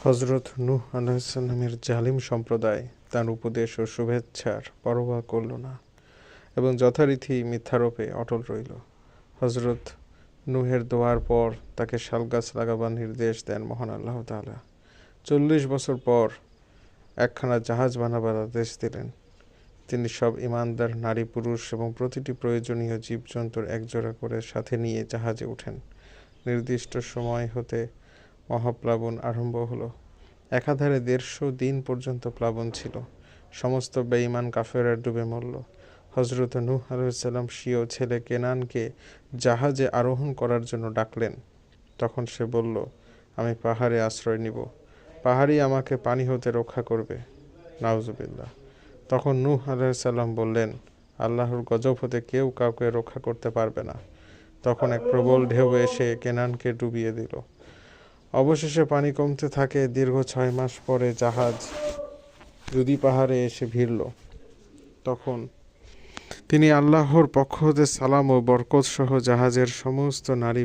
হযরত নূহ আলাইহিসসালামের জালিম সম্প্রদায় তাঁর উপদেশ ও শুভেচ্ছার পরোয়া করল না এবং যথারীতি মিথ্যারোপে অটল রইল। হযরত নূহের দোয়ার পর তাকে শালগাছ লাগাবার নির্দেশ দেন মহান আল্লাহ তাআলা। ৪০ বছর পর একখানা জাহাজ বানাবার আদেশ দিলেন। তিনি সব ঈমানদার নারী পুরুষ এবং প্রতিটি প্রয়োজনীয় জীবজন্তুর একজোড়া করে সাথে নিয়ে জাহাজে ওঠেন। নির্দিষ্ট সময় হতে মহাপ্লাবন আরম্ভ হলো। একাধারে ১৫০ দিন পর্যন্ত প্লাবন ছিল। সমস্ত বেঈমান কাফেররা ডুবে মরল। হযরত নূহ আলাইহিসসালাম স্বীয় ছেলে কেনানকে জাহাজে আরোহণ করার জন্য ডাকলেন। তখন সে বলল, আমি পাহাড়ে আশ্রয় নিব, পাহাড়ই আমাকে পানি হতে রক্ষা করবে। নাউজুবিল্লাহ। তখন নূহ আলাইহিসসালাম বললেন, আল্লাহর গজব হতে কেউ কাউকে রক্ষা করতে পারবে না। তখন এক প্রবল ঢেউ এসে কেনানকে ডুবিয়ে দিল। অবশেষে পানি কমতে থাকে। দীর্ঘ ৬ মাস পরে জাহাজ জুদি পাহাড়ে এসে ভিড়ল। তখন তিনি আল্লাহর পক্ষ হতে সালাম ও বরকত সহ জাহাজের সমস্ত নারী